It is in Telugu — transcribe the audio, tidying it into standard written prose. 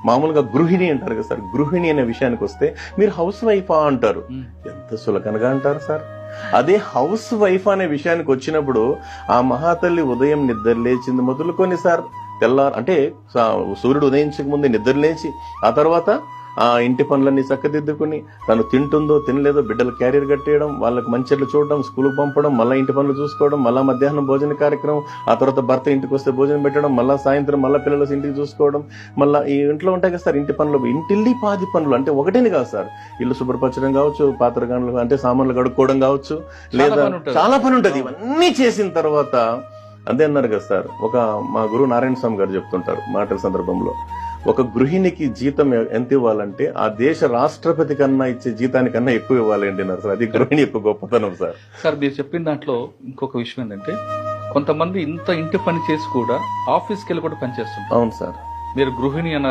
మామూలుగా గృహిణి అంటారు కదా సార్, గృహిణి అనే విషయానికి వస్తే మీరు హౌస్ వైఫా అంటారు. ఎంత సులకనగా అంటారు సార్. అదే హౌస్ వైఫ్ అనే విషయానికి వచ్చినప్పుడు ఆ మహాతల్లి ఉదయం నిద్ర లేచింది మొదలుకొని సార్ తెల్లారు అంటే సూర్యుడు ఉదయించక ముందే నిద్ర లేచి ఆ తర్వాత ఆ ఇంటి పనులన్నీ చక్కదిద్దుకుని తను తింటుందో తినలేదో బిడ్డలు క్యారియర్ కట్టేయడం, వాళ్ళకి మంచిర్లు చూడడం, స్కూల్కి పంపడం, మళ్ళీ ఇంటి పనులు చూసుకోవడం, మళ్ళీ మధ్యాహ్నం భోజన కార్యక్రమం, ఆ తర్వాత భర్త ఇంటికి వస్తే భోజనం పెట్టడం, మళ్ళీ సాయంత్రం మళ్ళీ పిల్లలు ఇంటికి చూసుకోవడం, మళ్ళీ ఈ ఇంట్లో ఉంటాయి కదా సార్ ఇంటి పనులు, ఇంటిల్లి పాది పనులు అంటే ఒకటేని కాదు సార్. ఇల్లు శుభ్రపరచడం కావచ్చు, పాత్రగానులు అంటే సామాన్లు కడుక్కోవడం కావచ్చు, లేదా చాలా పని ఉంటుంది. ఇవన్నీ చేసిన తర్వాత అదే అన్నారు కదా సార్, మా గురువు నారాయణ స్వామి గారు చెప్తుంటారు మాటల సందర్భంలో, ఒక గృహిణికి జీతం ఎంత ఇవ్వాలంటే ఆ దేశ రాష్ట్రపతి కన్నా ఇచ్చే జీతానికన్నా ఎక్కువ ఇవ్వాలి అంటున్నారు సార్. అది గృహిణి యొక్క గొప్పతనం సార్. సార్ మీరు చెప్పిన దాంట్లో ఇంకొక విషయం ఏంటంటే, కొంతమంది ఇంత ఇంటి పని చేసి కూడా ఆఫీస్కి వెళ్ళి కూడా పనిచేస్తుంటారు. అవును సార్. మీరు గృహిణి అన్నారు